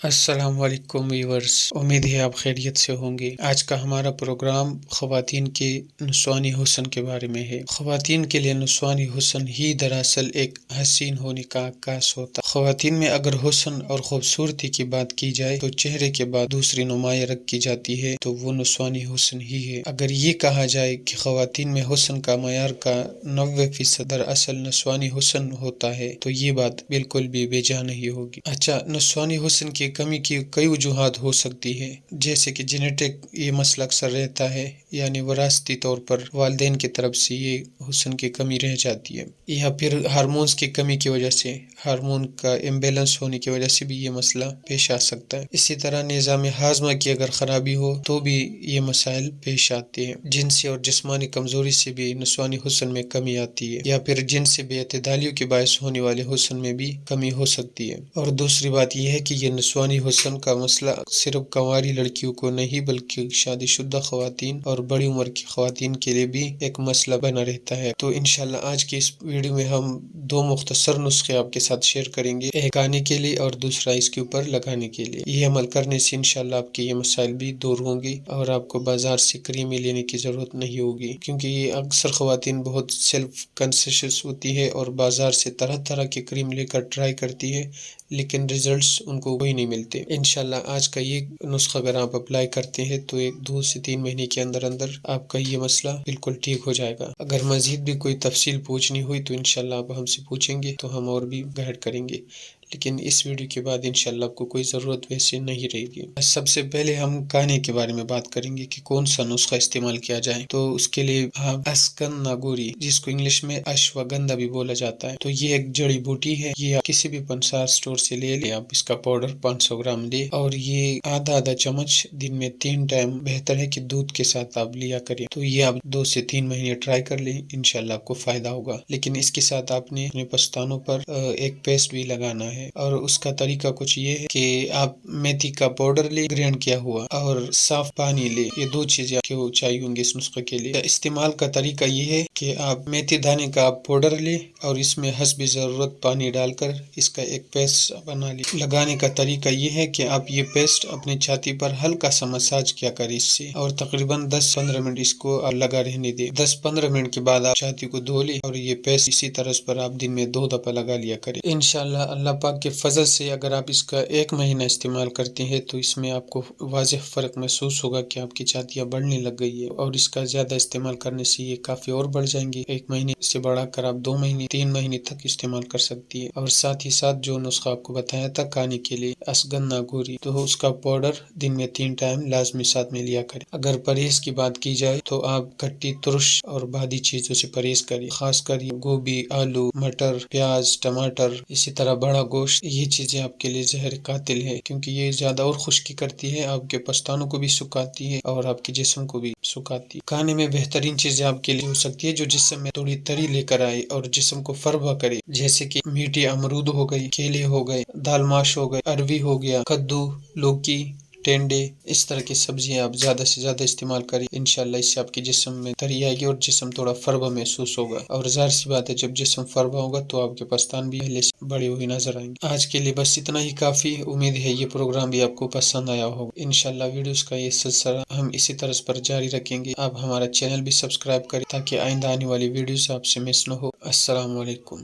السلام علیکم ویورز، امید ہے آپ خیریت سے ہوں گے۔ آج کا ہمارا پروگرام خواتین کے نسوانی حسن کے بارے میں ہے۔ خواتین کے لیے نسوانی حسن ہی دراصل ایک حسین ہونے کا عکاس ہوتا ہے۔ خواتین میں اگر حسن اور خوبصورتی کی بات کی جائے تو چہرے کے بعد دوسری نمایاں رکھی جاتی ہے تو وہ نسوانی حسن ہی ہے۔ اگر یہ کہا جائے کہ خواتین میں حسن کا معیار کا 90% دراصل نسوانی حسن ہوتا ہے تو یہ بات بالکل بھی بے جا نہیں ہوگی۔ اچھا، نسوانی حسن کی کمی کی کئی وجوہات ہو سکتی ہے، جیسے کہ جینیٹک، یہ مسئلہ اکثر رہتا ہے، یعنی وراثتی طور پر والدین کی طرف سے یہ حسن کی کمی رہ جاتی ہے، یا پھر ہارمونز کی کمی کی وجہ سے، ہارمون کا امبیلنس ہونے کی وجہ سے بھی یہ مسئلہ پیش آ سکتا ہے۔ اسی طرح نظام ہاضمہ کی اگر خرابی ہو تو بھی یہ مسائل پیش آتے ہیں۔ جنسی اور جسمانی کمزوری سے بھی نسوانی حسن میں کمی آتی ہے، یا پھر جنسی بے اعتدالیوں کے باعث ہونے والے حسن میں بھی کمی ہو سکتی ہے۔ اور دوسری بات یہ ہے کہ یہ نسوانی حسن کا مسئلہ صرف کنواری لڑکیوں کو نہیں بلکہ شادی شدہ خواتین اور بڑی عمر کی خواتین کے لیے بھی ایک مسئلہ بنا رہتا ہے۔ تو انشاءاللہ آج کی اس ویڈیو میں ہم دو مختصر نسخے آپ کے ساتھ شیئر کریں گے، ایک کھانے کے لیے اور دوسرا اس کے اوپر لگانے کے لیے۔ یہ عمل کرنے سے انشاءاللہ آپ کے یہ مسائل بھی دور ہوں گی اور آپ کو بازار سے کریمیں لینے کی ضرورت نہیں ہوگی، کیونکہ یہ اکثر خواتین بہت سیلف کانشیس ہوتی ہے اور بازار سے طرح طرح کی کریم لے کر ٹرائی کرتی ہے، لیکن ریزلٹس ان کو کوئی نہیں ملتے۔ انشاءاللہ آج کا یہ نسخہ اگر آپ اپلائی کرتے ہیں تو 2 سے 3 مہینے کے اندر آپ کا یہ مسئلہ بالکل ٹھیک ہو جائے گا۔ اگر مزید بھی کوئی تفصیل پوچھنی ہوئی تو انشاءاللہ آپ ہم سے پوچھیں گے تو ہم اور بھی گائیڈ کریں گے، لیکن اس ویڈیو کے بعد انشاءاللہ آپ کو کوئی ضرورت ویسے نہیں رہے گی۔ سب سے پہلے ہم کھانے کے بارے میں بات کریں گے کہ کون سا نسخہ استعمال کیا جائے۔ تو اس کے لیے آپ اسکن ناگوری، جس کو انگلش میں اشواگندھا بھی بولا جاتا ہے، تو یہ ایک جڑی بوٹی ہے۔ یہ آپ کسی بھی پنسار سٹور سے لے لیں، آپ اس کا پاؤڈر 500 گرام لیں، اور یہ آدھا چمچ دن میں 3 ٹائم، بہتر ہے کہ دودھ کے ساتھ آپ لیا کریں۔ تو یہ آپ 2 سے 3 مہینے ٹرائی کر لیں، انشاءاللہ آپ کو فائدہ ہوگا۔ لیکن اس کے ساتھ آپ نے اپنے پستانوں پر ایک پیسٹ بھی لگانا ہے، اور اس کا طریقہ کچھ یہ ہے کہ آپ میتھی کا پاؤڈر لیں گرینڈ کیا ہوا، اور صاف پانی لیں۔ یہ 2 چیزیں آپ کو چاہیے ہوں گی اس نسخے کے لیے۔ استعمال کا طریقہ یہ ہے کہ آپ میتھی دانے کا پاؤڈر لیں اور اس میں حسب ضرورت پانی ڈال کر اس کا ایک پیسٹ بنا لیں۔ لگانے کا طریقہ یہ ہے کہ آپ یہ پیسٹ اپنی چھاتی پر ہلکا سا مساج کیا کریں اس سے، اور تقریباً 10-15 منٹ اس کو لگا رہنے دیں۔ 10-15 منٹ کے بعد آپ چھاتی کو دھو لیں، اور یہ پیسٹ اسی طرز پر آپ دن میں 2 دفعہ لگا لیا کریں۔ انشاءاللہ اللہ پاک کے فضل سے اگر آپ اس کا 1 مہینہ استعمال کرتے ہیں تو اس میں آپ کو واضح فرق محسوس ہوگا کہ آپ کی چھاتیاں بڑھنے لگ گئی ہے، اور اس کا زیادہ استعمال کرنے سے یہ کافی اور بڑھ جائیں گی۔ 1 مہینے سے بڑھا کر آپ 2 مہینے 3 مہینے تک استعمال کر سکتی ہے۔ اور ساتھ ہی ساتھ جو نسخہ آپ کو بتایا تھا کھانے کے لیے اسگن ناگوری، تو اس کا پاؤڈر دن میں 3 ٹائم لازمی ساتھ میں لیا کریں۔ اگر پرہیز کی بات کی جائے تو آپ کھٹی، ترش اور بادی چیزوں سے پرہیز کریں، خاص کر گوبھی، آلو، مٹر، پیاز، ٹماٹر، اسی طرح بڑا گوشت۔ یہ چیزیں آپ کے لیے زہر قاتل ہے، کیونکہ یہ زیادہ اور خشکی کرتی ہے، آپ کے پستانوں کو بھی سکھاتی ہے اور آپ کے جسم کو بھی سکھاتی ہے۔ کھانے میں بہترین چیزیں آپ کے لیے ہو سکتی ہے جو جسم میں تھوڑی تری لے کر آئے اور جسم کو فربہ کرے، جیسے کہ میٹھے امرود ہو گئی، کیلے ہو گئے، دال ماش ہو گئے، اروی ہو گیا، کدو، لوکی، ٹینڈے، اس طرح کی سبزیاں آپ زیادہ سے زیادہ استعمال کریں۔ انشاءاللہ اس سے آپ کے جسم میں تری آئے گی اور جسم تھوڑا فربہ محسوس ہوگا، اور ظاہر سی بات ہے جب جسم فربہ ہوگا تو آپ کے پستان بھی پہلے سے بڑے ہوئے نظر آئیں گے۔ آج کے لیے بس اتنا ہی کافی، امید ہے یہ پروگرام بھی آپ کو پسند آیا ہوگا۔ انشاءاللہ ویڈیوز کا یہ سلسلہ ہم اسی طرح پر جاری رکھیں گے۔ آپ ہمارا چینل بھی سبسکرائب کریں تاکہ آئندہ آنے والی ویڈیوز آپ سے مس نہ ہو۔ السلام علیکم۔